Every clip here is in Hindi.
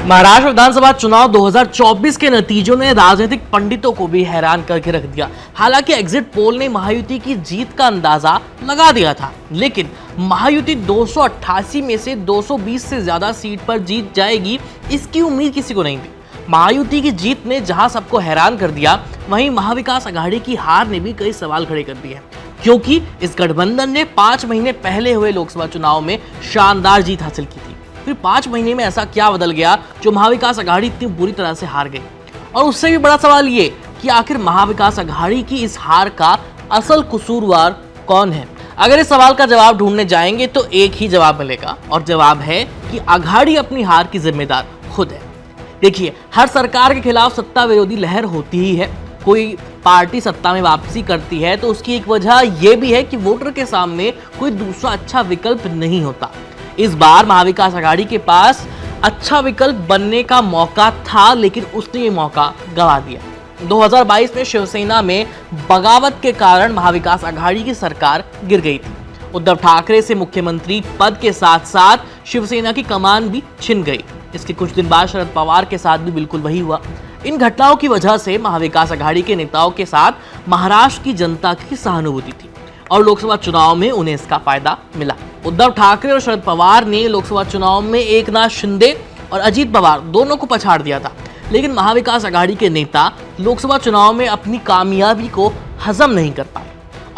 महाराष्ट्र विधानसभा चुनाव 2024 के नतीजों ने राजनीतिक पंडितों को भी हैरान करके रख दिया। हालांकि एग्जिट पोल ने महायुति की जीत का अंदाजा लगा दिया था, लेकिन महायुति 288 में से 220 से ज्यादा सीट पर जीत जाएगी, इसकी उम्मीद किसी को नहीं थी। महायुति की जीत ने जहां सबको हैरान कर दिया, वहीं महाविकास आघाड़ी की हार ने भी कई सवाल खड़े कर दिए, क्योंकि इस गठबंधन ने 5 महीने पहले हुए लोकसभा चुनाव में शानदार जीत हासिल की थी। फिर 5 महीने में ऐसा क्या बदल गया जो महाविकास आघाड़ी इतनी बुरी तरह से हार गई? और उससे भी बड़ा सवाल ये कि आखिर महाविकास आघाड़ी की इस हार का असल कसूरवार कौन है? अगर इस सवाल का जवाब ढूंढने जाएंगे तो एक ही जवाब मिलेगा, और जवाब है कि आघाड़ी अपनी हार की जिम्मेदार खुद है। देखिए, हर सरकार के खिलाफ सत्ता विरोधी लहर होती ही है। कोई पार्टी सत्ता में वापसी करती है तो उसकी एक वजह यह भी है कि वोटर के सामने कोई दूसरा अच्छा विकल्प नहीं होता। इस बार महाविकास आघाड़ी के पास अच्छा विकल्प बनने का मौका था, लेकिन उसने ये मौका गंवा दिया। 2022 में शिवसेना में बगावत के कारण महाविकास आघाड़ी की सरकार गिर गई थी। उद्धव ठाकरे से मुख्यमंत्री पद के साथ साथ शिवसेना की कमान भी छिन गई। इसके कुछ दिन बाद शरद पवार के साथ भी बिल्कुल वही हुआ। इन घटनाओं की वजह से महाविकास आघाड़ी के नेताओं के साथ महाराष्ट्र की जनता की सहानुभूति थी और लोकसभा चुनाव में उन्हें इसका फायदा मिला। उद्धव ठाकरे और शरद पवार ने लोकसभा चुनाव में एकनाथ शिंदे और अजीत पवार दोनों को पछाड़ दिया था, लेकिन महाविकास आघाड़ी के नेता लोकसभा चुनाव में अपनी कामयाबी को हजम नहीं कर पाए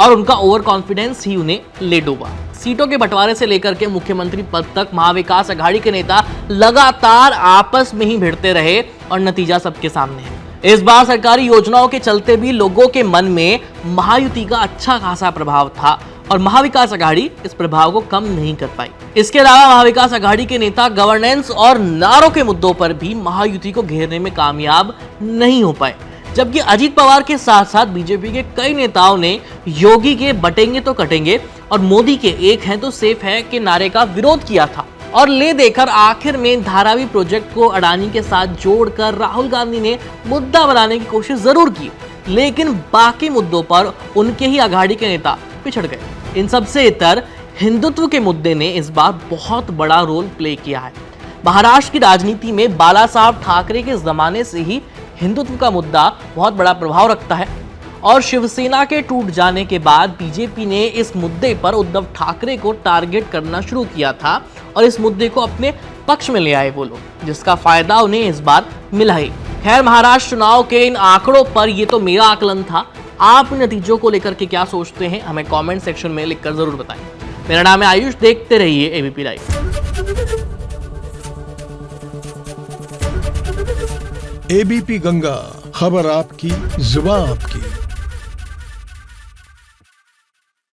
और उनका ओवर कॉन्फिडेंस ही उन्हें ले डूबा। सीटों के बंटवारे से लेकर के मुख्यमंत्री पद तक महाविकास आघाड़ी के नेता लगातार आपस में ही भिड़ते रहे और नतीजा सबके सामने है। इस बार सरकारी योजनाओं के चलते भी लोगों के मन में महायुति का अच्छा खासा प्रभाव था और महाविकास आघाड़ी इस प्रभाव को कम नहीं कर पाई। इसके अलावा महाविकास आघाड़ी के नेता गवर्नेंस और नारों के मुद्दों पर भी महायुति को घेरने में कामयाब नहीं हो पाए, जबकि अजीत पवार के साथ साथ बीजेपी के कई नेताओं ने योगी के बटेंगे तो कटेंगे और मोदी के एक हैं तो सेफ है के नारे का विरोध किया था। और ले देकर आखिर में धारावी प्रोजेक्ट को अडानी के साथ जोड़कर राहुल गांधी ने मुद्दा बनाने की कोशिश जरूर की, लेकिन बाकी मुद्दों पर उनके ही आघाड़ी के नेता पिछड़ गए। इन सबसे इतर हिंदुत्व के मुद्दे ने इस बार बहुत बड़ा रोल प्ले किया है। महाराष्ट्र की राजनीति में बाला साहब ठाकरे के जमाने से ही हिंदुत्व का मुद्दा बहुत बड़ा प्रभाव रखता है और शिवसेना के टूट जाने के बाद बीजेपी ने इस मुद्दे पर उद्धव ठाकरे को टारगेट करना शुरू किया था और इस मुद्दे को अपने पक्ष में ले आए वो लोग, जिसका फायदा उन्हें इस बार मिला ही। खैर, महाराष्ट्र चुनाव के इन आंकड़ों पर ये तो मेरा आकलन था। आप नतीजों को लेकर के क्या सोचते हैं, हमें कमेंट सेक्शन में लिखकर जरूर बताएं। मेरा नाम है आयुष, देखते रहिए एबीपी लाइव। एबीपी गंगा, खबर आपकी, जुबान आपकी।